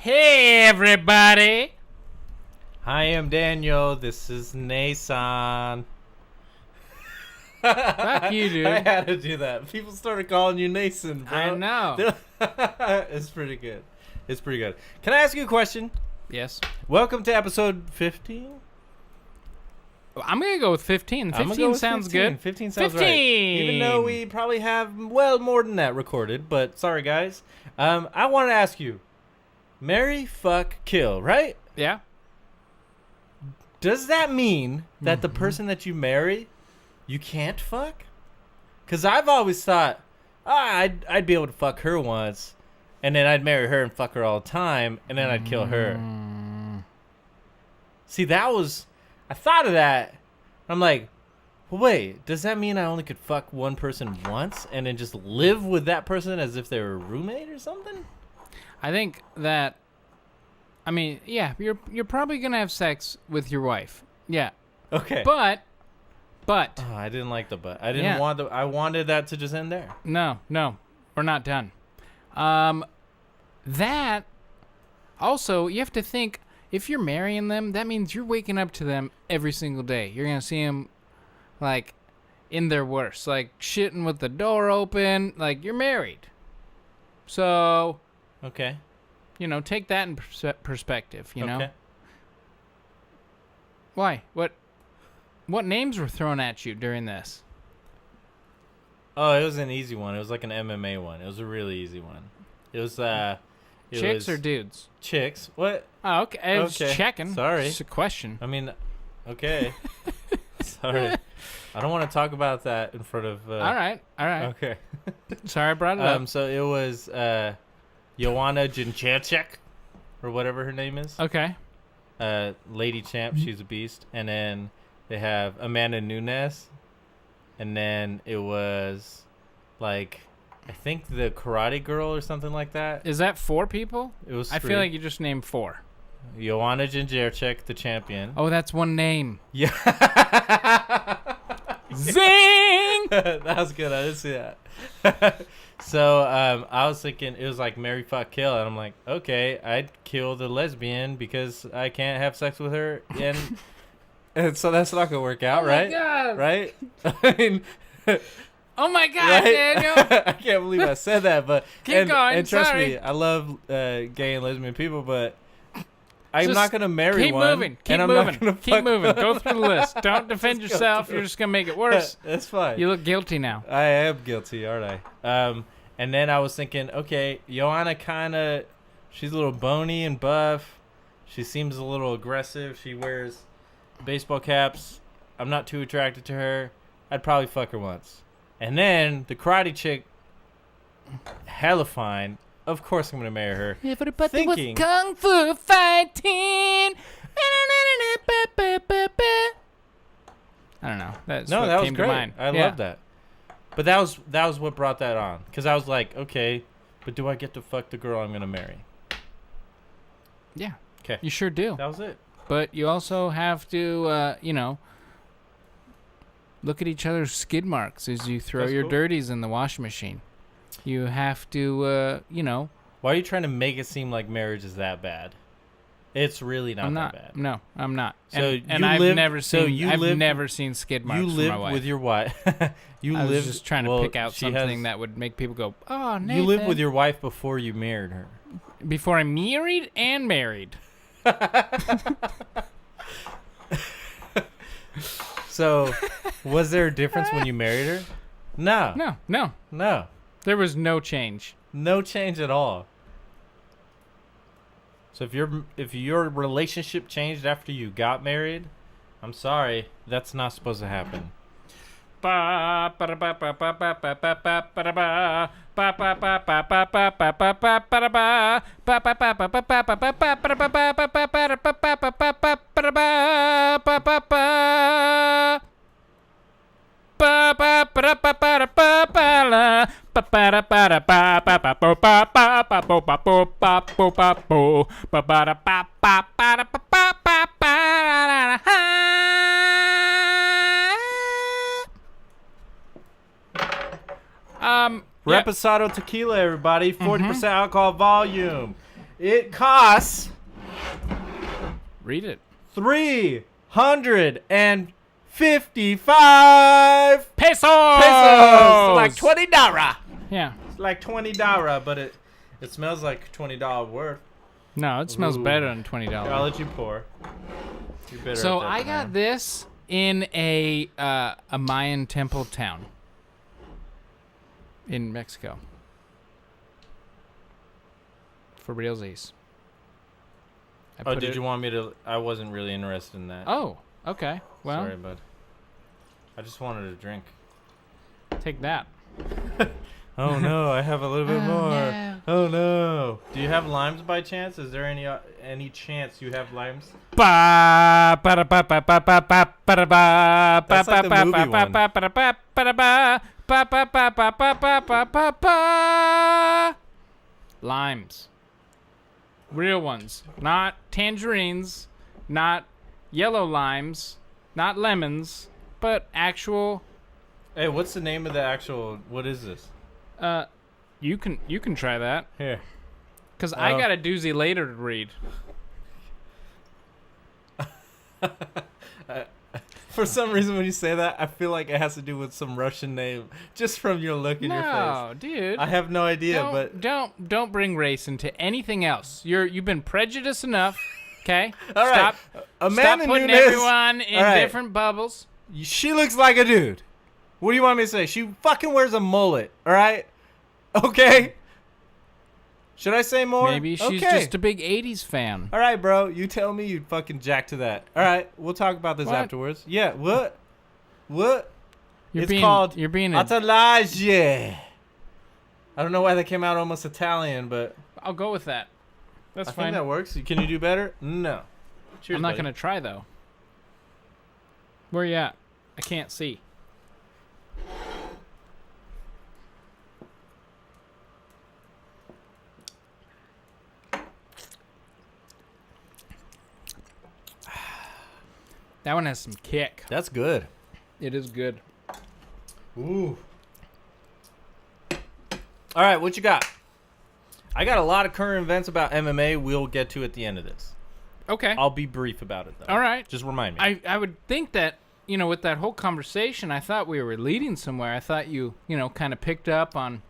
Hey, everybody. I am Daniel. This is Nason. Fuck you, dude. I had to do that. People started calling you Nason, bro. I know. It's pretty good. It's pretty good. Can I ask you a question? Yes. Welcome to episode 15. I'm going to go with 15. 15 sounds 15. good. 15 sounds 15. right. Even though we probably have, well, more than that recorded. But sorry, guys. I want to ask you. Marry, fuck, kill, right? Yeah. Does that mean that the person that you marry, you can't fuck? Because I've always thought, I'd be able to fuck her once, and then I'd marry her and fuck her all the time, and then I'd kill her. See, I thought of that. I'm like, well, wait, does that mean I only could fuck one person once and then just live with that person as if they were a roommate or something? I think that, I mean, yeah, you're probably going to have sex with your wife. Yeah. Okay. But. Oh, I didn't like the but. I wanted that to just end there. No, we're not done. That, also, you have to think, if you're marrying them, that means you're waking up to them every single day. You're going to see them, like, in their worst. Like, shitting with the door open. Like, you're married. So... Okay. You know, take that in perspective, you know? Okay. Why? What names were thrown at you during this? Oh, it was an easy one. It was like an MMA one. It was a really easy one. It was Chicks or dudes? Chicks. What? Oh, okay. I was checking. Sorry. Just a question. I mean, okay. Sorry. I don't want to talk about that in front of... All right. Okay. Sorry I brought it up. So it was Joanna Jędrzejczyk, or whatever her name is. Okay. Lady Champ. She's a beast. And then they have Amanda Nunes. And then it was, like, I think the Karate Girl or something like that. Is that 4 people? It was 3. I feel like you just named 4. Joanna Jędrzejczyk, the champion. Oh, that's one name. Yeah. Zing! That was good. I didn't see that. So I was thinking it was like marry, fuck, kill. And I'm like, okay, I'd kill the lesbian because I can't have sex with her. And so that's not going to work out, right? Oh, my God. Right? I mean... Oh, my God, right? Daniel. I can't believe I said that, but... Keep going, and trust sorry. me, I love gay and lesbian people, but... I'm Just not going to marry keep one. Moving. Keep and moving. I'm not Keep moving. Go through the list. Don't defend yourself. You're just going to make it worse. That's fine. You look guilty now. I am guilty, aren't I? And then I was thinking, okay, Joanna she's a little bony and buff. She seems a little aggressive. She wears baseball caps. I'm not too attracted to her. I'd probably fuck her once. And then the karate chick, hella fine. Of course I'm going to marry her. Everybody was kung fu fighting. I don't know. That was came great. to mind. I love that. But that was what brought that on. Because I was like, okay, but do I get to fuck the girl I'm going to marry? Yeah. Okay. You sure do. That was it. But you also have to, look at each other's skid marks as you throw your dirties in the washing machine. You have to, Why are you trying to make it seem like marriage is that bad? It's really not that bad. No, I'm not. So I've never seen skid marks you from lived my wife. with your wife. I was just trying to pick out something that would make people go, oh, Nathan. You lived with your wife before you married her. Before I married and married. So, was there a difference when you married her? No. No. There was no change. No change at all. So if your relationship changed after you got married, I'm sorry, that's not supposed to happen. Reposado tequila, everybody. 40% alcohol volume. It costs Read it. $355 Pesos! like $20. Yeah. It's like $20, but it smells like $20 worth. No, it smells Ooh. better than $20. Here, I'll let you pour. You're better So at that I than got am. this in a Mayan temple town in Mexico. For realsies. Oh, did you want me to? I wasn't really interested in that. Oh, okay. Well, Sorry, bud. I just wanted a drink. take that. Oh no, I have a little bit Oh, more. no. Oh no. Do you have limes by chance? Is there any chance you have limes? Ba ba da ba ba ba ba ba ba da ba That's ba like the ba movie ba ba one. ba ba da ba ba da ba ba ba ba ba ba ba ba ba ba. Limes. Real ones, not tangerines, not yellow limes, not lemons, but actual. Hey, what's the name of the actual? What is this? You can try that, Here. cause I got a doozy later to read. For some reason, when you say that, I feel like it has to do with some Russian name, just from your look in your face. No, dude. I have no idea, Don't bring race into anything else. You've been prejudiced enough. Okay. All right. Stop Amanda putting Nunes, everyone in all right. different bubbles. She looks like a dude. What do you want me to say? She fucking wears a mullet. All right. Okay. Should I say more? Maybe she's okay. just a big '80s fan. All right, bro. You tell me you'd fucking jack to that. All right. We'll talk about this What? afterwards. Yeah. What? What? You're It's being, called You're being. A, Atalaje. I don't know why that came out almost Italian, but I'll go with that. That's I fine. think that works. Can you do better? No. Cheers, I'm not buddy. gonna try though. Where you at? I can't see. That one has some kick. That's good. It is good. Ooh. All right, what you got? I got a lot of current events about MMA we'll get to at the end of this. Okay. I'll be brief about it, though. All right. Just remind me. I would think that, with that whole conversation, I thought we were leading somewhere. I thought you kind of picked up on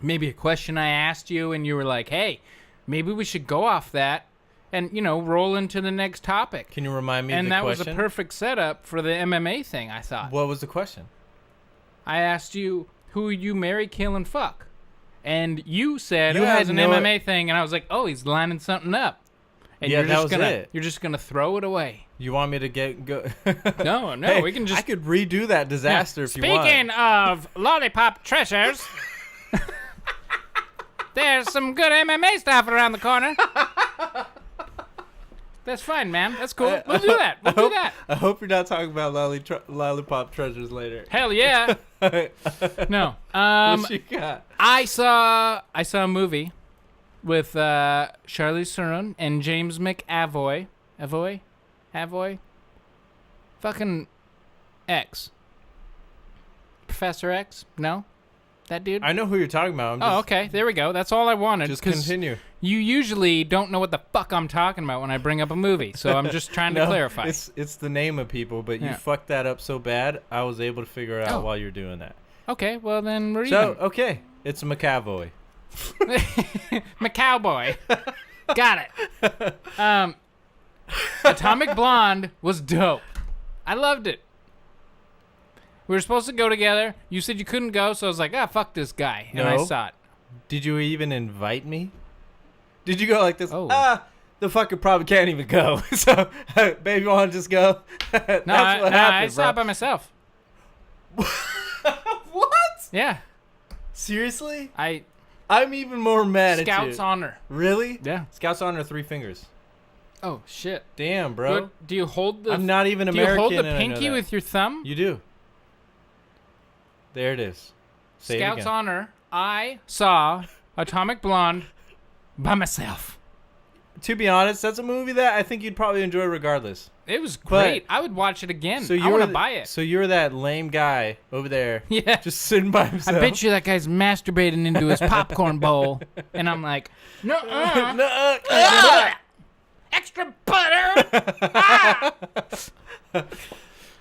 maybe a question I asked you, and you were like, hey, maybe we should go off that and, roll into the next topic. Can you remind me of And the that question? was a perfect setup for the MMA thing, I thought. What was the question? I asked you, who you marry, kill, and fuck. And you said You it had was an no- MMA thing, and I was like, oh, he's lining something up. And Yeah, you're that just was gonna, it. You're just going to throw it away. You want me to go? No, Hey, we can just... I could redo that disaster if you want. Speaking of lollipop treasures, there's some good MMA stuff around the corner. That's fine, man. That's cool. We'll do that. We'll do that. I hope you're not talking about lollipop treasures later. Hell yeah. No. What you got? I saw a movie with Charlize Theron and James McAvoy. Avoy? Fucking X. Professor X? No? That dude? I know who you're talking about. I'm just, Oh, okay. There we go. That's all I wanted. Just 'cause continue. You usually don't know what the fuck I'm talking about when I bring up a movie, so I'm just trying to No, clarify. It's the name of people, but you Yeah. fucked that up so bad, I was able to figure it out Oh. while you're doing that. Okay, well then we're So, even. okay, it's McAvoy. McCowboy. Got it. Atomic Blonde was dope. I loved it. We were supposed to go together. You said you couldn't go, so I was like, fuck this guy. And I No. saw it. Did you even invite me? Did you go like this? Oh. The fucker probably can't even go. So, baby, you want to just go? That's No, what I happened, saw it bro. by myself. What? Yeah. Seriously? I I'm even more mad Scout's at you. honor. Really? Yeah. Scout's honor 3 fingers. Oh, shit. Damn, bro. What, do you hold the I'm not even Do American. you hold the and I know pinky that. with your thumb? You do. There it is. Say it Scout's again. honor. I saw Atomic Blonde by myself. to be honest, that's a movie that I think you'd probably enjoy regardless. It was great. I would watch it again. So I want to buy it. So you're that lame guy over there, Yeah. just sitting by himself. I bet you that guy's masturbating into his popcorn bowl, and I'm like, nuh-uh. Nuh-uh. Extra butter.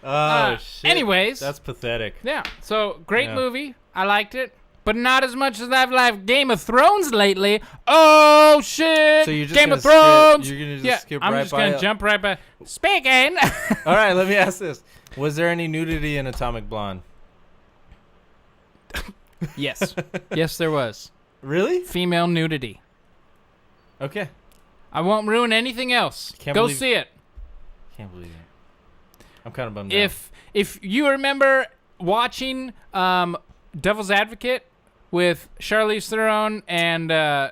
Ah! Oh shit. Anyways, that's pathetic. yeah. So great movie. I liked it, but not as much as I've liked Game of Thrones lately. Oh shit! So you're just Game gonna of Thrones. You're gonna just skip I'm right just by gonna jump right by. Speaking. All right, let me ask this: was there any nudity in Atomic Blonde? Yes. Yes, there was. Really? Female nudity. Okay. I won't ruin anything else. Go see it. Can't believe it. I'm kind of bummed out. If you remember watching Devil's Advocate with Charlize Theron and Al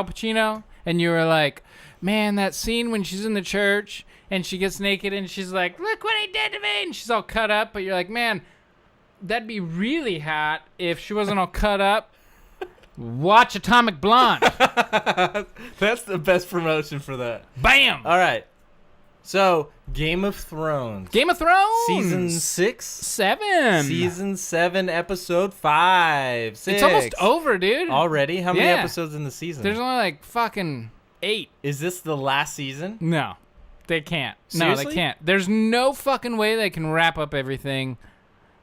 Pacino, and you were like, man, that scene when she's in the church and she gets naked and she's like, look what he did to me, and she's all cut up, but you're like, man, that'd be really hot if she wasn't all cut up. Watch Atomic Blonde. That's the best promotion for that. Bam. All right. So, Game of Thrones. Game of Thrones. Season 6. 7. Season 7, episode 5. 6. It's almost over, dude. Already? How many Yeah. episodes in the season? There's only like fucking 8. Is this the last season? No, they can't. No, Seriously? they can't. There's no fucking way they can wrap up everything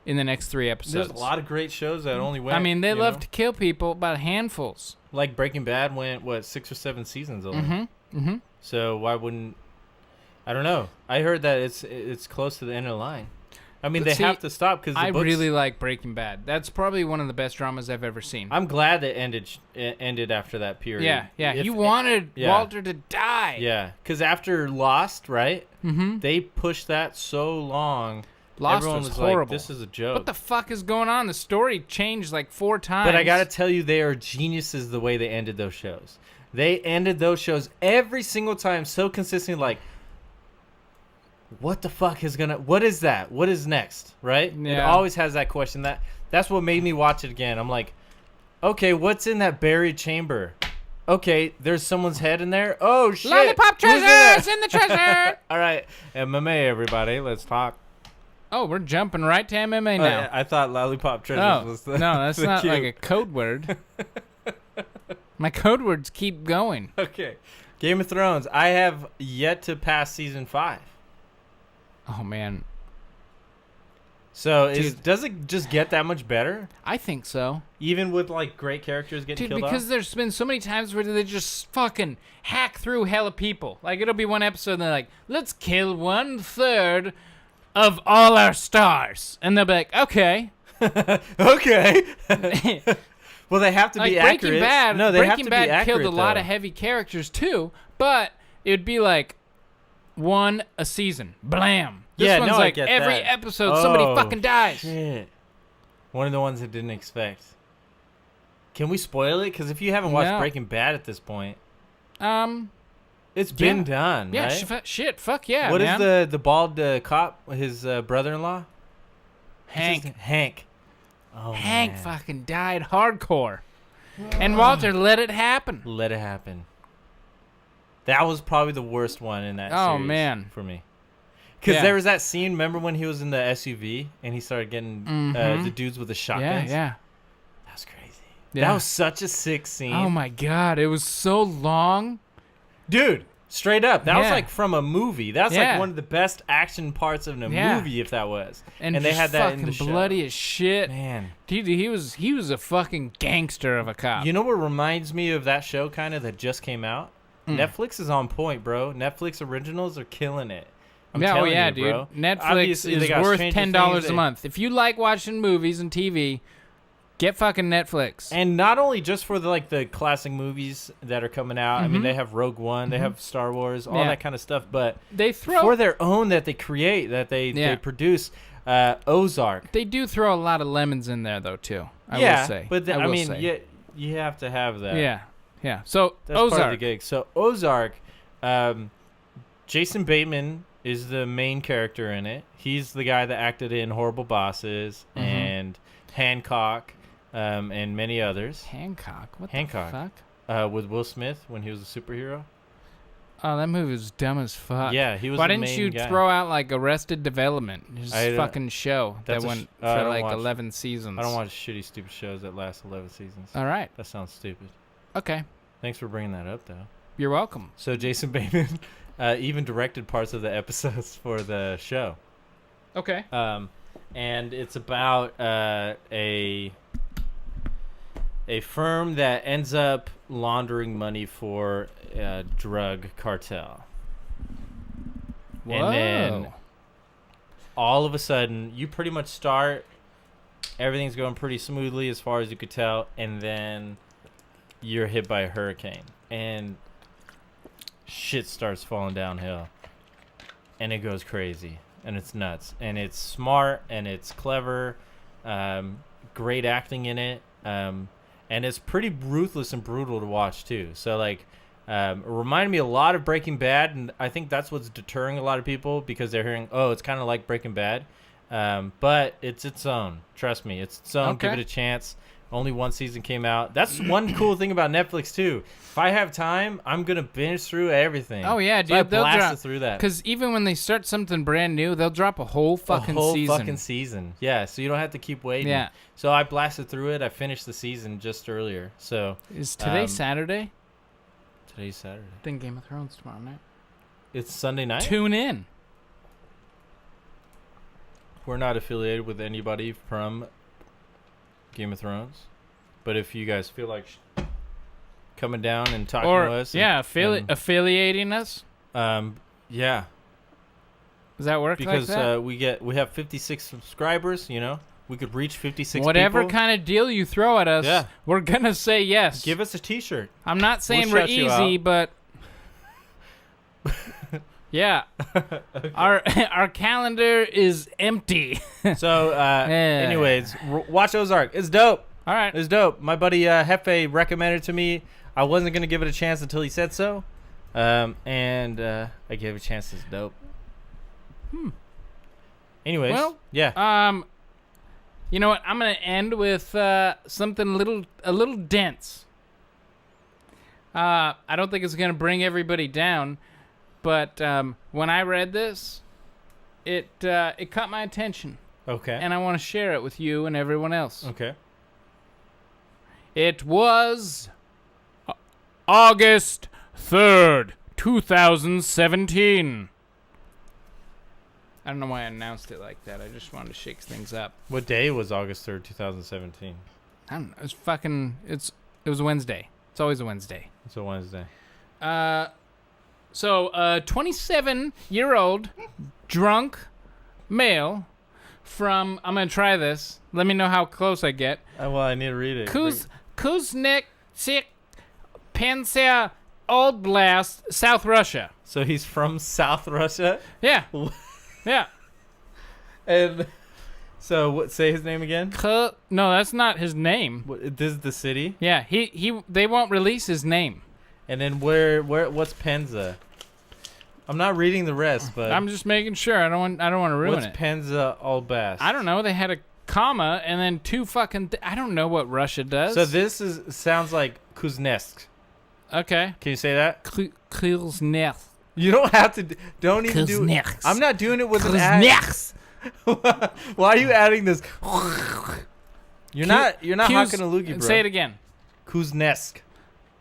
in the next 3 episodes. There's a lot of great shows that only went. I mean, they love know? to kill people by handfuls. Like Breaking Bad went, 6 or 7 seasons only? Mm-hmm. So why wouldn't... I don't know. I heard that it's close to the end of the line. I mean, But they see, have to stop because I really like Breaking Bad. That's probably one of the best dramas I've ever seen. I'm glad that ended after that period. Yeah. If- You wanted yeah. Walter to die. Yeah, because after Lost, right? Mm-hmm. They pushed that so long. Lost Everyone was was horrible. like, this is a joke. What the fuck is going on? The story changed like 4 times. But I got to tell you, they are geniuses the way they ended those shows. They ended those shows every single time so consistently, like, what the fuck is gonna... What is that? What is next? Right? It Yeah. always has that question. That's what made me watch it again. I'm like, okay, what's in that buried chamber? Okay, there's someone's head in there. Oh, shit. Lollipop Who's in treasure! there? It's in the treasure! All right. MMA, everybody. Let's talk. Oh, we're jumping right to MMA now. I thought lollipop treasures Oh, was the... no, that's the not cue. like a code word. My code words keep going. Okay. Game of Thrones. I have yet to pass season 5. Oh, man. So Dude. does it just get that much better? I think so. Even with like great characters getting Dude, killed because off? there's been so many times where they just fucking hack through hella people. Like, it'll be one episode and they're like, let's kill 1/3 of all our stars. And they'll be like, okay. Okay. Well, they have to Like be Breaking accurate. Bad, No, they have Breaking to Bad be accurate, killed a lot though. of heavy characters too, but it would be like 1 a season. Blam. This Yeah, one's no, I like get every that. episode somebody Oh, fucking dies. Shit. One of the ones I didn't expect. Can we spoil it? Because if you haven't watched No. Breaking Bad at this point, Um, it's been done, yeah, right? shit, fuck yeah, What man. is the bald cop, his brother-in-law? What's his Hank. name? Hank. Oh, Hank man. fucking died hardcore. And Walter let it happen. Let it happen. That was probably the worst one in that Oh, series man. for me. Because Yeah. there was that scene, remember when he was in the SUV and he started getting the dudes with the shotguns? Yeah. That was crazy. Yeah. That was such a sick scene. Oh my god, it was so long. Dude, straight up. That was Yeah. like from a movie. That's Yeah. like one of the best action parts of a Yeah. movie, if that was. And, they just had that in fucking the show. bloody as shit. Man. Dude, he was a fucking gangster of a cop. You know what reminds me of that show kind of that just came out? Netflix is on point, bro. Netflix originals are killing it. I'm telling you, dude. bro. Netflix Obviously, they is got worth Stranger $10 Things a month. If you like watching movies and TV, get fucking Netflix. And not only just for the classic movies that are coming out. I mean, they have Rogue One, they have Star Wars, all Yeah. that kind of stuff. But They throw for their own that they create, that they produce, Ozark. They do throw a lot of lemons in there though too. I yeah, will say. but I will mean, say. you have to have that. Yeah. So That's Ozark. part of the gig. So Ozark, Jason Bateman is the main character in it. He's the guy that acted in Horrible Bosses and Hancock, and many others. Hancock. What Hancock. the fuck? With Will Smith when he was a superhero. Oh, that movie was dumb as fuck. Yeah, he was Why the didn't main you guy. throw out like Arrested Development? His I, fucking show that that's a went I for don't like watch- 11 seasons. I don't watch shitty, stupid shows that last 11 seasons. All right. That sounds stupid. Okay. Thanks for bringing that up, though. You're welcome. So Jason Bateman even directed parts of the episodes for the show. Okay. And it's about a firm that ends up laundering money for a drug cartel. Whoa. And then all of a sudden, you pretty much start, everything's going pretty smoothly as far as you could tell, and then you're hit by a hurricane. And shit starts falling downhill. And it goes crazy. And it's nuts. And it's smart, and it's clever. Great acting in it. And it's pretty ruthless and brutal to watch, too. So, like, it reminded me a lot of Breaking Bad, and I think that's what's deterring a lot of people because they're hearing, oh, it's kind of like Breaking Bad. But it's its own. Trust me, it's its own. Okay. Give it a chance. Only one season came out. That's one cool thing about Netflix, too. If I have time, I'm going to binge through everything. Oh, yeah, dude. So I they'll blasted drop through that. Because even when they start something brand new, they'll drop a whole fucking a whole season. fucking season. Yeah, so you don't have to keep waiting. Yeah. So I blasted through it. I finished the season just earlier. So Is today Saturday? today's Saturday. Then Game of Thrones tomorrow night. It's Sunday night? Tune in. We're not affiliated with anybody from Game of Thrones. But if you guys feel like coming down and talking to us. Yeah, affiliating us. Yeah. Does that work Because like that? we have 56 subscribers, you know. We could reach 56 Whatever people. kind of deal you throw at us, Yeah. we're going to say yes. Give us a t-shirt. I'm not saying We'll we're shut you easy, out. but yeah. Our calendar is empty. So, anyways, watch Ozark. It's dope. All right. It's dope. My buddy Hefe recommended it to me. I wasn't going to give it a chance until he said so. And I gave it a chance. It's dope. Anyways, Well, yeah. You know what? I'm gonna end with something a little dense. I don't think it's gonna bring everybody down, but when I read this, it caught my attention, Okay. and I want to share it with you and everyone else. Okay. It was August 3rd, 2017. I don't know why I announced it like that. I just wanted to shake things up. What day was August 3rd, 2017? I don't know. It was Wednesday. It's always a Wednesday. It's a Wednesday. So 27-year-old drunk male from, I'm going to try this. Let me know how close I get. Well, I need to read it. Kuznik Pensia Oblast, South Russia. So he's from South Russia? Yeah. Yeah. And so what? Say his name again? No, that's not his name. This is the city? Yeah, they won't release his name. And then what's Penza? I'm not reading the rest, but I'm just making sure. I don't want to ruin what's it. Penza Olbast? I don't know. They had a comma and then two fucking. I don't know what Russia does. So this sounds like Kuznetsk. Okay. Can you say that? Kuznets. You don't have to. Don't even do it. Kuznets. I'm not doing it with an ad. Kuznets. Why are you adding this? You're not hocking a loogie, bro. Say it again. Kuznetsk.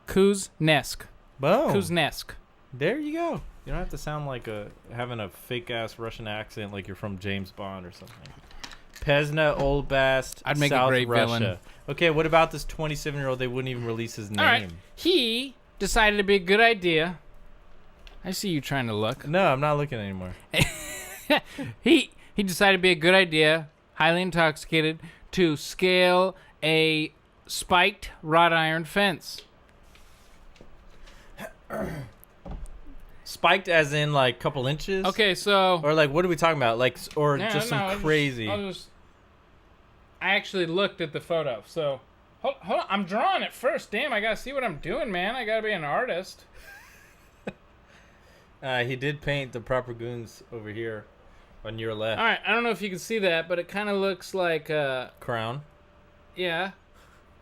Kuznetsk. Boom. Kuznetsk. There you go. You don't have to sound like having a fake ass Russian accent like you're from James Bond or something. Pesna Olbast. I'd make a South great Russia. villain. Okay, what about this 27-year-old? They wouldn't even release his name. All right. He decided it'd be a good idea. I see you trying to look. No, I'm not looking anymore. He decided it'd be a good idea, highly intoxicated, to scale a spiked wrought iron fence. Spiked as in like couple inches? Okay, so Or like what are we talking about? Like or No, just no, some crazy. I actually looked at the photo, so hold on. I'm drawing it first. Damn, I gotta see what I'm doing, man. I gotta be an artist. He did paint the proper goons over here on your left. All right, I don't know if you can see that, but it kind of looks like Crown. yeah,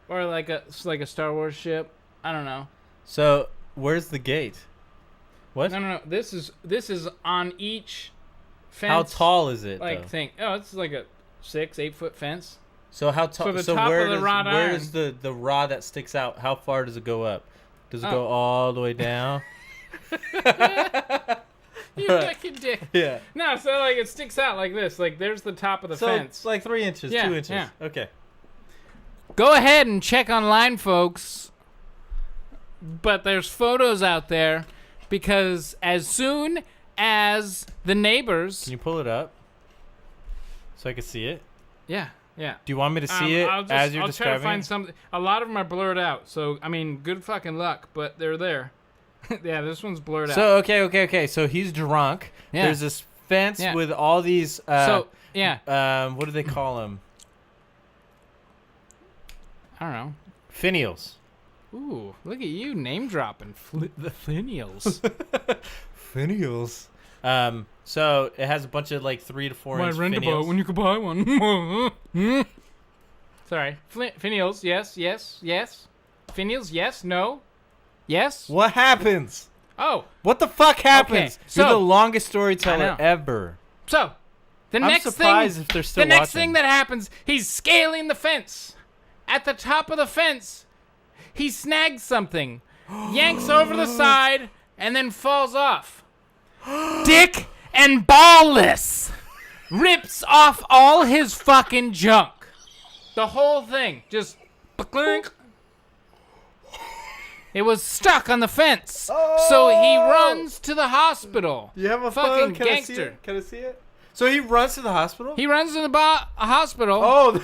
or like a Star Wars ship. I don't know. So where's the gate? What? No. This is on each fence. How tall is it? Like though? thing. Oh, it's like a 6-8 foot fence. So how tall? So the So top where of the does wrought where iron. does the rod that sticks out? How far does it go up? Does it Oh. go all the way down? You fucking dick. Yeah. No, so like it sticks out like this. Like there's the top of the So fence. it's like 3 inches, Yeah, 2 inches. yeah. Okay. Go ahead and check online, folks. But there's photos out there because as soon as the neighbors. Can you pull it up so I can see it? Yeah. Do you want me to see it I'll as you're I'll describing? try to find it? something. A lot of them are blurred out. So I mean, good fucking luck, but they're there. Yeah, this one's blurred out. So okay. So he's drunk. Yeah. There's this fence Yeah. with all these. Yeah, What do they call them? I don't know. Finials. Ooh, look at you name dropping the finials. Finials. So it has a bunch of like 3 to 4 Why inch rent a finials. boat when you could buy one? Sorry, finials. Yes. Finials. Yes. No. Yes. What happens? Oh, What the fuck happens? so- You're the longest I storyteller know. ever. so the I'm next surprised thing. if they're still The next watching. thing that happens, he's scaling the fence. At the top of the fence, he snags something, yanks over the side, and then falls off. Dick and ballless rips off all his fucking junk. The whole thing just clink. It was stuck on the fence, so he runs to the hospital. You have a Fucking phone? Can I see gangster. it? Can I see it? So he runs to the hospital? He runs to the hospital. Oh,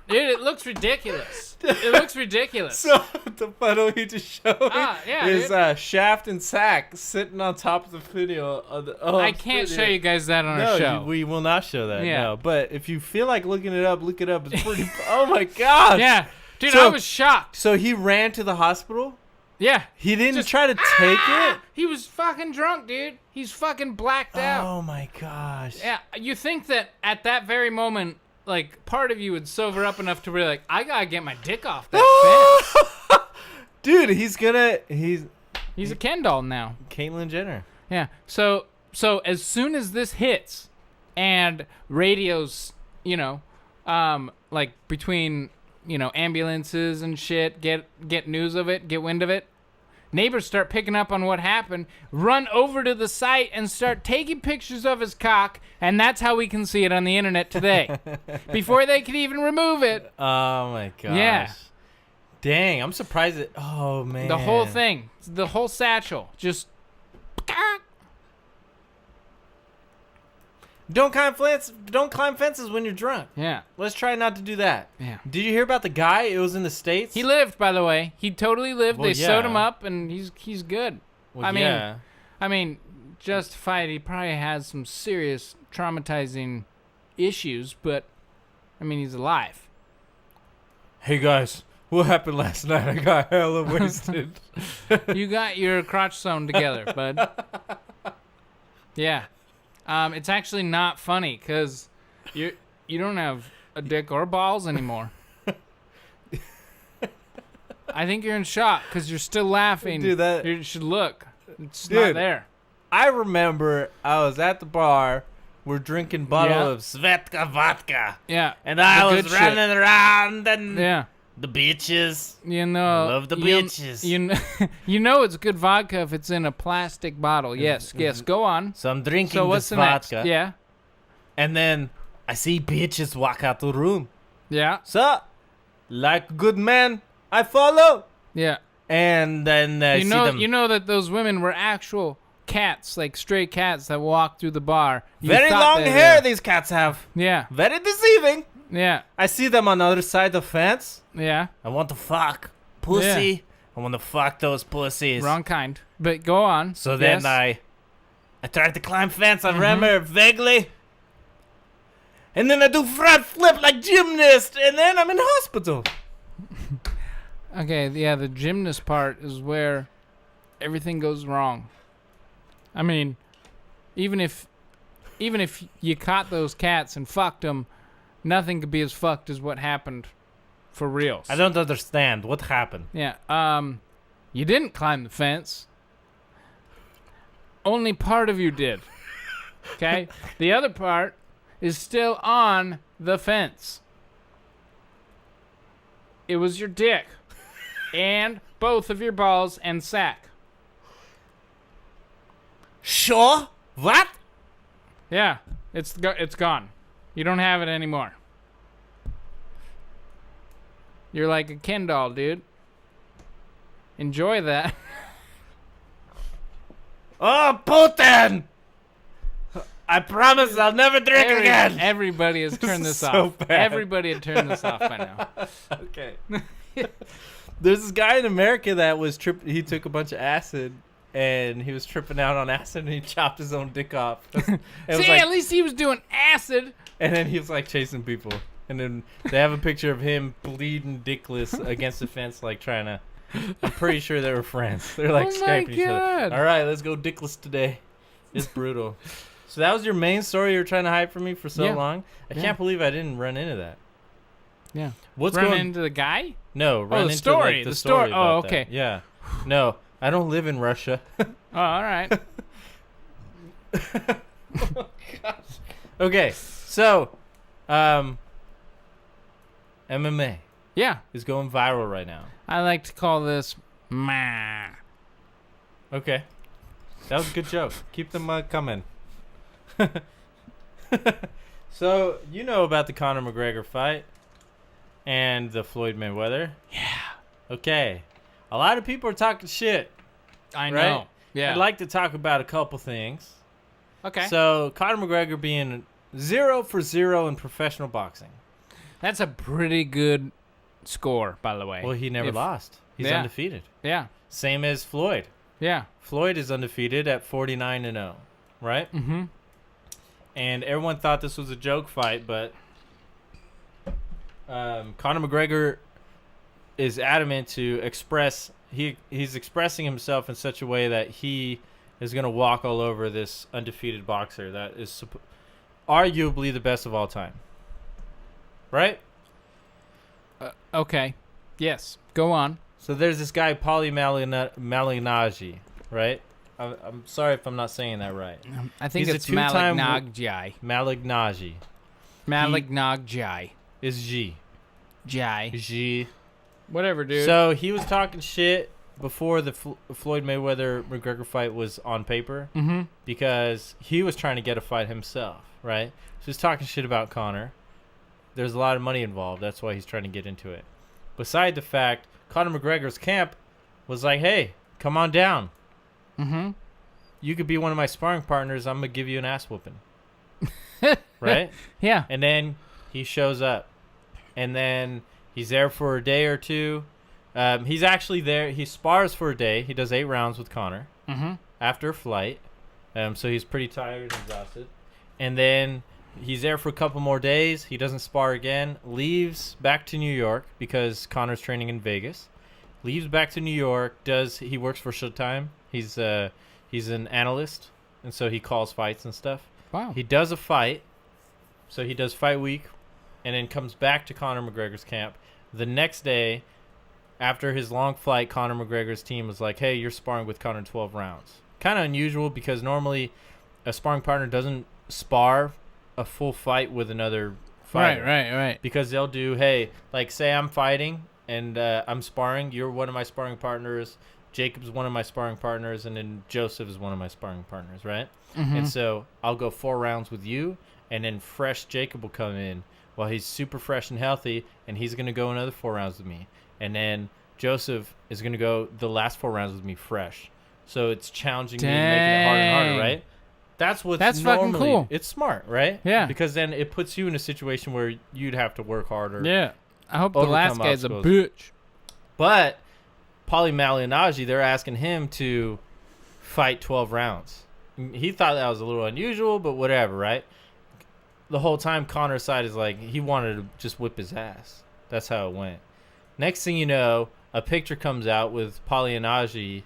Dude, it looks ridiculous. It looks ridiculous. so the photo he just showed Yeah, is dude. Shaft and Sack sitting on top of the video. I can't show you guys that on our show. we will not show that. Yeah. No, but if you feel like looking it up, look it up. It's pretty. Oh my god. Yeah. Dude, So- I was shocked. So he ran to the hospital. Yeah. He didn't Just- try to take it. He was fucking drunk, dude. He's fucking blacked out. Oh my gosh. Yeah, you think that at that very moment, like, part of you would sober up enough to be like, I gotta get my dick off that fence. Dude, he's He's a Ken doll now. Caitlyn Jenner. Yeah. So as soon as this hits, and radios, like between, ambulances and shit, get news of it, get wind of it. Neighbors start picking up on what happened, run over to the site and start taking pictures of his cock, and that's how we can see it on the internet today. Before they could even remove it. Oh my gosh. Yeah. Dang, I'm surprised that. Oh man. The whole thing, the whole satchel, just. Don't climb fences when you're drunk. Yeah, Let's try not to do that. yeah. Did you hear about the guy? It was in the States. He lived, by the way. He totally lived. Well, They sewed yeah. him up, and he's good. Well, I mean, yeah. I mean, justified. He probably has some serious traumatizing issues, but I mean, he's alive. Hey guys, what happened last night? I got hella wasted. You got your crotch sewn together, bud. Yeah. It's actually not funny because you don't have a dick or balls anymore. I think you're in shock because you're still laughing. Dude, that- you should look. It's Dude. not there. I remember I was at the bar. We're drinking bottle Yeah. of Svetka vodka. Yeah. And I The was good shit. running around and Yeah. the bitches. You know. Love the you- bitches. You know it's good vodka if it's in a plastic bottle. Yes. Yes. Go on. So I'm drinking So what's this the next? vodka. Yeah. And then I see bitches walk out the room. Yeah. So, like a good man, I follow. Yeah. And then I see them. You know that those women were actual cats, like stray cats that walked through the bar. You Very thought long they hair were- these cats have. Yeah. Very deceiving. Yeah. I see them on the other side of the fence. Yeah. I want to fuck. Pussy. Yeah. I want to fuck those pussies. Wrong kind. But go on. So then Yes. I tried to climb fence. I remember vaguely. And then I do front flip like gymnast. And then I'm in the hospital. Okay, yeah, the gymnast part is where everything goes wrong. I mean, even if you caught those cats and fucked them, nothing could be as fucked as what happened for reals. I don't understand. What happened? Yeah. You didn't climb the fence. Only part of you did. Okay? The other part is still on the fence. It was your dick. And both of your balls and sack. Sure? What? Yeah, it's gone. You don't have it anymore. You're like a Ken doll, dude. Enjoy that. Oh, Putin! I promise I'll never drink again. Everybody has turned this so off. bad. Everybody had turned this off by now. Okay. There's this guy in America that was he took a bunch of acid and he was tripping out on acid and he chopped his own dick off. See, at least he was doing acid. And then he was like chasing people. And then they have a picture of him bleeding dickless against the fence, like trying to. I'm pretty sure they were friends. They're like Skyping each other. All right, let's go dickless today. It's brutal. So that was your main story you were trying to hide from me for so long? I can't believe I didn't run into that. Yeah. What's run going into the guy? No, run into story. Like, the story. story. Oh, about okay. That. Yeah. No, I don't live in Russia. Oh, all right. Oh, gosh. Okay, so MMA Yeah. is going viral right now. I like to call this ma. Okay. That was a good joke. Keep them coming. So, you know about the Conor McGregor fight and the Floyd Mayweather? Yeah. Okay. A lot of people are talking shit. I right? know. Yeah. I'd like to talk about a couple things. Okay. So, Conor McGregor being 0 for 0 in professional boxing. That's a pretty good score, by the way. Well, he never lost. He's undefeated. Yeah. Same as Floyd. Yeah. Floyd is undefeated at 49-0, right? Mm-hmm. And everyone thought this was a joke fight, but Conor McGregor is adamant to express. He's expressing himself in such a way that he is going to walk all over this undefeated boxer that is arguably the best of all time. Right? Okay. Yes. Go on. So there's this guy, Paulie Malignaggi, right? I'm sorry if I'm not saying that right. I think He's it's a two-time Malignaggi. Malignaggi. Malignaggi. Is G. Jai. G. Whatever, dude. So he was talking shit before the Floyd Mayweather-McGregor fight was on paper because he was trying to get a fight himself, right? So he's talking shit about Conor. There's a lot of money involved. That's why he's trying to get into it. Beside the fact, Conor McGregor's camp was like, hey, come on down. You could be one of my sparring partners. I'm going to give you an ass whooping. Right? Yeah. And then he shows up. And then he's there for a day or two. He's actually there. He spars for a day. He does 8 rounds with Conor after a flight. So he's pretty tired and exhausted. And then he's there for a couple more days. He doesn't spar again. Leaves back to New York because Conor's training in Vegas. Leaves back to New York. He works for Showtime. He's an analyst, and so he calls fights and stuff. Wow. He does a fight. So he does fight week, and then comes back to Conor McGregor's camp. The next day, after his long flight, Conor McGregor's team was like, hey, you're sparring with Conor 12 rounds. Kind of unusual because normally a sparring partner doesn't spar a full fight with another fighter. Right. Because they'll do, hey, like say I'm fighting and I'm sparring. You're one of my sparring partners. Jacob's one of my sparring partners. And then Joseph is one of my sparring partners, right? And so I'll go 4 rounds with you. And then fresh Jacob will come in while he's super fresh and healthy. And he's going to go another 4 rounds with me. And then Joseph is going to go the last 4 rounds with me fresh. So it's challenging me and making it harder and harder, right? That's fucking cool. It's smart, right? Yeah. Because then it puts you in a situation where you'd have to work harder. Yeah. I hope the last guy's obstacles. a bitch. But Paulie Malignaggi, they're asking him to fight 12 rounds. He thought that was a little unusual, but whatever, right? The whole time Conor's side is like, he wanted to just whip his ass. That's how it went. Next thing you know, a picture comes out with Malignaggi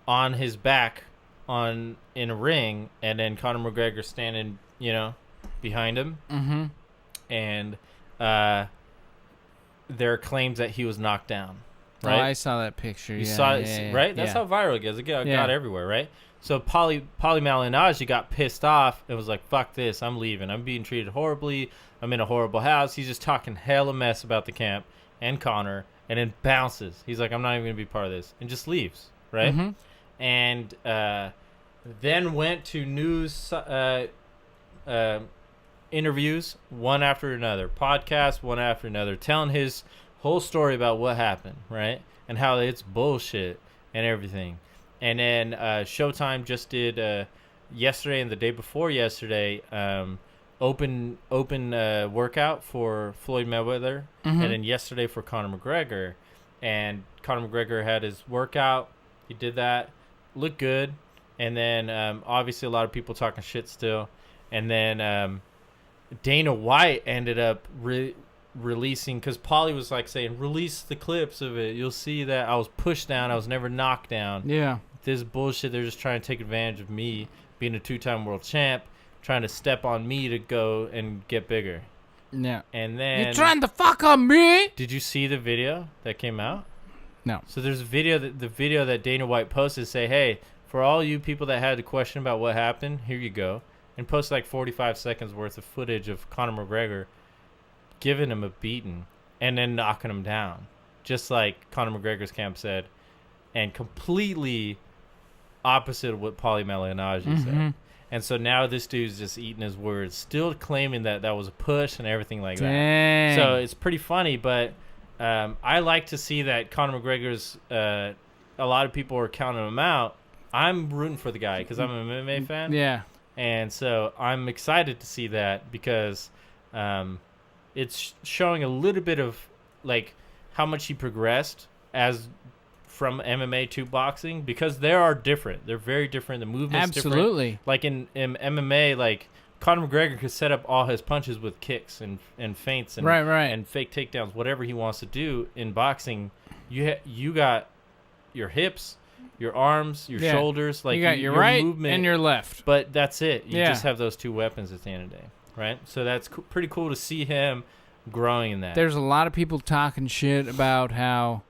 on his back in a ring, and then Conor McGregor standing, behind him. And there are claims that he was knocked down. right? Oh, I saw that picture. You yeah, saw it, yeah, right? That's yeah. how viral it gets. It got Yeah. everywhere, right? So Paulie Malignaggi got pissed off and was like, fuck this, I'm leaving. I'm being treated horribly. I'm in a horrible house. He's just talking hella mess about the camp and Conor, and then bounces. He's like, I'm not even going to be part of this, and just leaves, right? Mm-hmm. And then went to news interviews, one after another, podcasts, one after another, telling his whole story about what happened, right? And how it's bullshit and everything. And then Showtime just did yesterday and the day before yesterday open workout for Floyd Mayweather, Mm-hmm. and then yesterday for Conor McGregor. And Conor McGregor had his workout. He did that, looked good. And then obviously a lot of people talking shit still. And then Dana White ended up releasing, because Paulie was like saying, release the clips of it. You'll see that I was pushed down. I was never knocked down. Yeah. This bullshit, they're just trying to take advantage of me being a 2-time world champ, trying to step on me to go and get bigger. Yeah. And then... You trying to fuck on me? Did you see the video that came out? No. So there's a video that Dana White posted, say, hey, for all you people that had a question about what happened, here you go. And post like 45 seconds worth of footage of Conor McGregor giving him a beating and then knocking him down. Just like Conor McGregor's camp said. And completely opposite of what Paulie Malignaggi said. And so now this dude's just eating his words, still claiming that was a push and everything like Dang. that. So it's pretty funny, but I like to see that Conor McGregor's, a lot of people are counting him out. I'm rooting for the guy because I'm an MMA fan. Yeah. And so I'm excited to see that because it's showing a little bit of like how much he progressed as from MMA to boxing, because they are different. They're very different. The movement's Absolutely. different. Like in MMA, like Conor McGregor could set up all his punches with kicks and feints and Right. and fake takedowns, whatever he wants to do. In boxing, you got your hips, your arms, your shoulders, like you got your right movement, and your left. but that's it. You Yeah. just have those two weapons at the end of the day, right? So that's pretty cool to see him growing in that. There's a lot of people talking shit about how,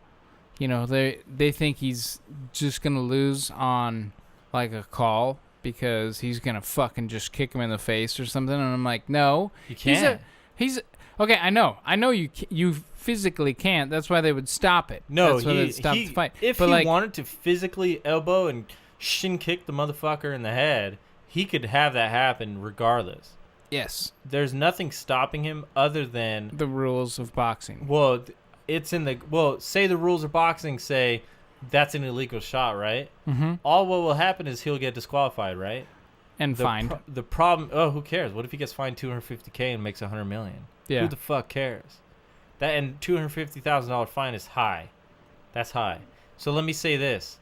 you know, they think he's just gonna lose on like a call because he's gonna fucking just kick him in the face or something. And I'm like, no, You can't. He's okay. I know you physically can't. That's why they would stop it. No, that's why they'd stop the fight. If but he wanted to physically elbow and shin kick the motherfucker in the head, he could have that happen regardless. yes, There's nothing stopping him other than, the rules of boxing. well, it's in the, well, say the rules of boxing say that's an illegal shot, right? Mm-hmm. All what will happen is he'll get disqualified, right? And fined. The problem, who cares? What if he gets fined $250K and makes $100 million? Yeah. Who the fuck cares? That, and $250,000 fine is high. That's high. So let me say this.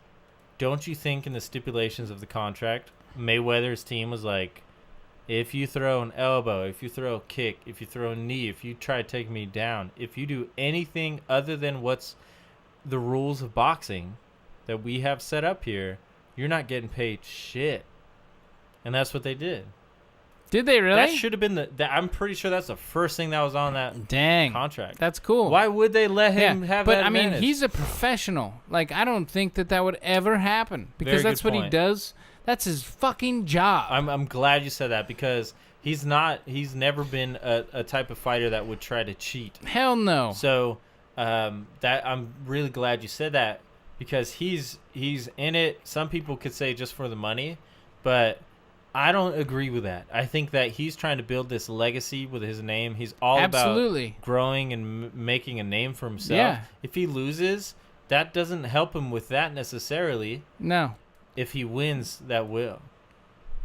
Don't you think in the stipulations of the contract, Mayweather's team was like, if you throw an elbow, if you throw a kick, if you throw a knee, if you try to take me down, if you do anything other than what's the rules of boxing that we have set up here, you're not getting paid shit. And that's what they did. Did they really? That should have been I'm pretty sure that's the first thing that was on that Dang. contract. That's cool. Why would they let him have but that I mean, advantage? he's a professional. Like, I don't think that would ever happen because Very that's good what he point. does. That's his fucking job. I'm glad you said that because he's never been a type of fighter that would try to cheat. Hell no. So that I'm really glad you said that because he's in it. Some people could say just for the money, but I don't agree with that. I think that he's trying to build this legacy with his name. He's all Absolutely. about growing and making a name for himself. Yeah. If he loses, that doesn't help him with that necessarily. No. If he wins, that will.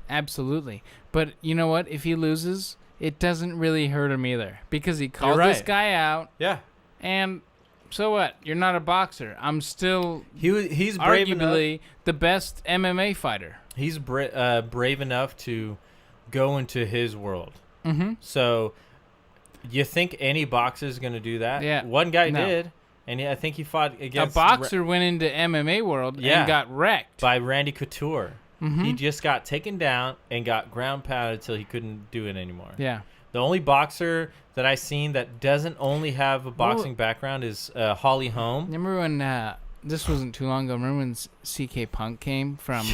Absolutely. But you know what? If he loses, it doesn't really hurt him either because he called right. this guy out. Yeah. And so what? You're not a boxer. I'm still He's brave enough. arguably the best MMA fighter. He's brave enough to go into his world. Mm-hmm. So you think any boxer is going to do that? Yeah. One guy No. did, and I think he fought A against boxer went into MMA world Yeah. and got wrecked. by Randy Couture. Mm-hmm. He just got taken down and got ground pounded until he couldn't do it anymore. Yeah. The only boxer that I seen that doesn't only have a boxing background is Holly Holm. Remember when this wasn't too long ago? Remember when CK Punk came from?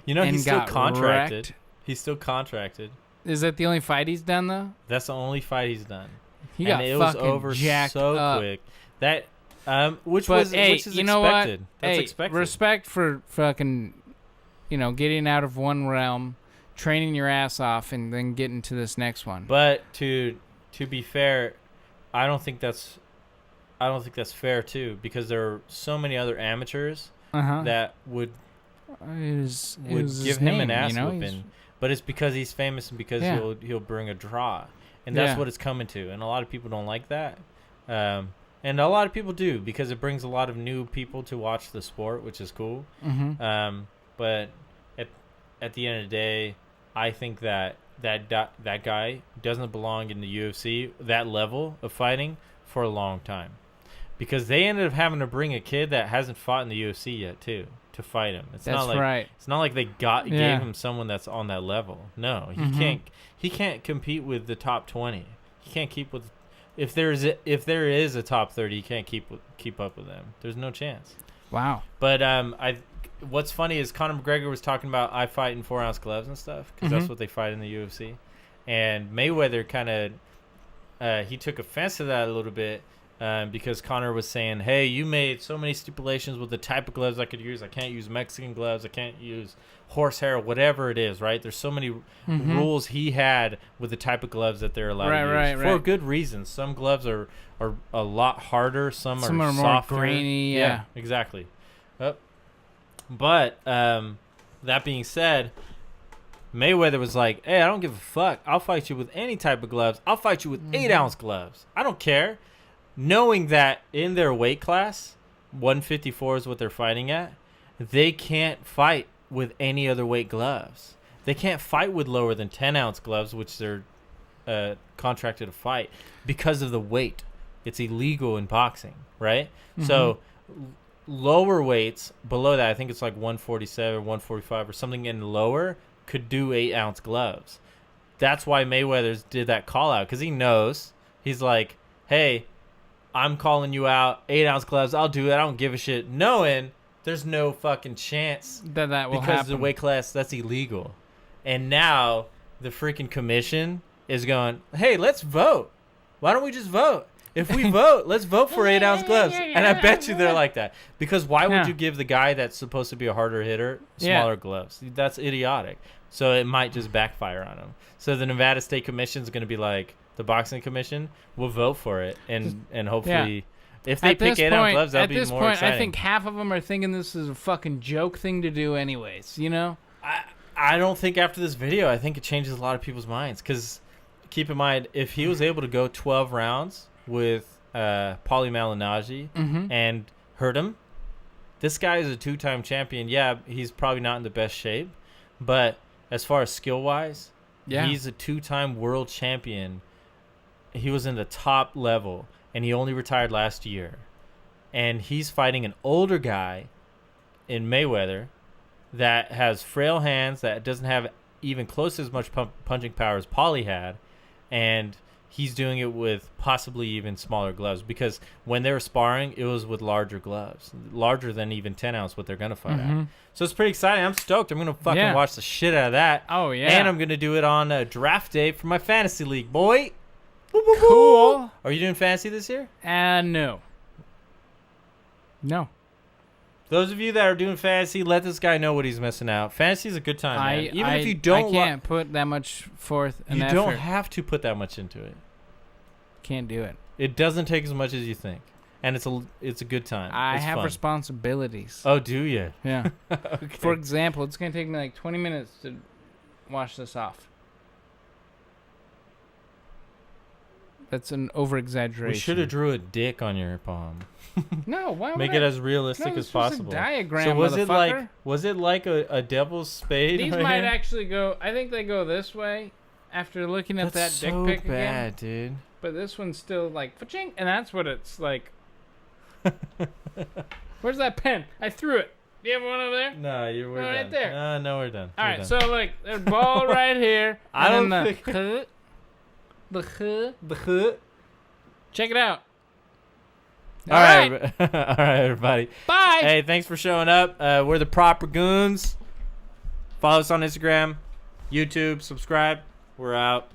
You know, and he's still got contracted. wrecked? He's still contracted. Is that the only fight he's done though? That's the only fight he's done. He got it was fucking over jacked so up. quick. That which But is hey, expected. you know what? That's hey, expected. respect for fucking, getting out of one realm, training your ass off, and then getting to this next one. But to be fair, I don't think that's fair too, because there are so many other amateurs that would give him an ass whooping. But it's because he's famous and because he'll bring a draw, and that's what it's coming to. And a lot of people don't like that, and a lot of people do, because it brings a lot of new people to watch the sport, which is cool. But at the end of the day, I think that guy doesn't belong in the UFC, that level of fighting, for a long time, because they ended up having to bring a kid that hasn't fought in the UFC yet too to fight him. It's not like right. It's not like they gave him someone that's on that level. No, he can't compete with the top 20. He can't keep with if there is a top 30, he can't keep up with them. There's no chance. Wow. But what's funny is Conor McGregor was talking about I fight in 4-ounce gloves and stuff, because that's what they fight in the UFC. And Mayweather kind of he took offense to that a little bit, because Conor was saying, hey, you made so many stipulations with the type of gloves I could use. I can't use Mexican gloves. I can't use horsehair, whatever it is, right? There's so many rules he had with the type of gloves that they're allowed to use. For good reasons. Some gloves are a lot harder. Some are softer. More grainy. Yeah, exactly. But that being said, Mayweather was like, hey, I don't give a fuck. I'll fight you with any type of gloves. I'll fight you with 8-ounce gloves. I don't care. Knowing that in their weight class, 154 is what they're fighting at, they can't fight with any other weight gloves. They can't fight with lower than 10-ounce gloves, which they're contracted to fight, because of the weight. It's illegal in boxing, right? So lower weights below that, I think it's like 147, 145 or something in lower, could do 8-ounce gloves. That's why Mayweather did that call out, because he knows. He's like, hey, I'm calling you out, 8-ounce gloves, I'll do it, I don't give a shit, knowing there's no fucking chance that will because happen. Of the weight class, that's illegal. And now the freaking commission is going, hey, let's vote. Why don't we just vote? If we vote, let's vote for 8-ounce gloves. And I bet you they're like that. Because why would you give the guy that's supposed to be a harder hitter smaller gloves? That's idiotic. So it might just backfire on him. So the Nevada State Commission is going to be like, the boxing commission will vote for it. And hopefully, if they pick 8-ounce gloves, that'll be more exciting. At this point, I think half of them are thinking this is a fucking joke thing to do anyways, you know? I don't think after this video, I think it changes a lot of people's minds. Because keep in mind, if he was able to go 12 rounds with Paulie Malignaggi and hurt him, this guy is a 2-time champion. Yeah, he's probably not in the best shape, but as far as skill-wise, he's a 2-time world champion. He was in the top level, and he only retired last year. And he's fighting an older guy in Mayweather that has frail hands, that doesn't have even close to as much punching power as Paulie had, and he's doing it with possibly even smaller gloves, because when they were sparring, it was with larger gloves, larger than even 10-ounce what they're going to fight at. So it's pretty exciting. I'm stoked. I'm going to fucking watch the shit out of that. Oh, yeah. And I'm going to do it on draft day for my fantasy league, boy. Cool. Are you doing fantasy this year? No. Those of you that are doing fantasy, let this guy know what he's missing out. Fantasy is a good time, man. Even if you don't, I can't put that much forth. You don't have to put that much into it. Can't do it. It doesn't take as much as you think, and it's a good time. I have fun. Responsibilities. Oh, do you? Yeah. Okay. For example, it's gonna take me like 20 minutes to wash this off. That's an over-exaggeration. We should have drew a dick on your palm. No, why would Make it as realistic as possible. A diagram, so motherfucker. Was it like a devil's spade? These might actually go. I think they go this way after looking at that dick pic again. Bad, dude. But this one's still like fa-ching, and that's what it's like. Where's that pen? I threw it. Do you have one over there? No, we're done. Right there. No, we're done. All right, so like there's ball right here. I don't think. Check it out. All right. All right, everybody. Bye. Hey, thanks for showing up. We're the Proper Goons. Follow us on Instagram, YouTube, subscribe. We're out.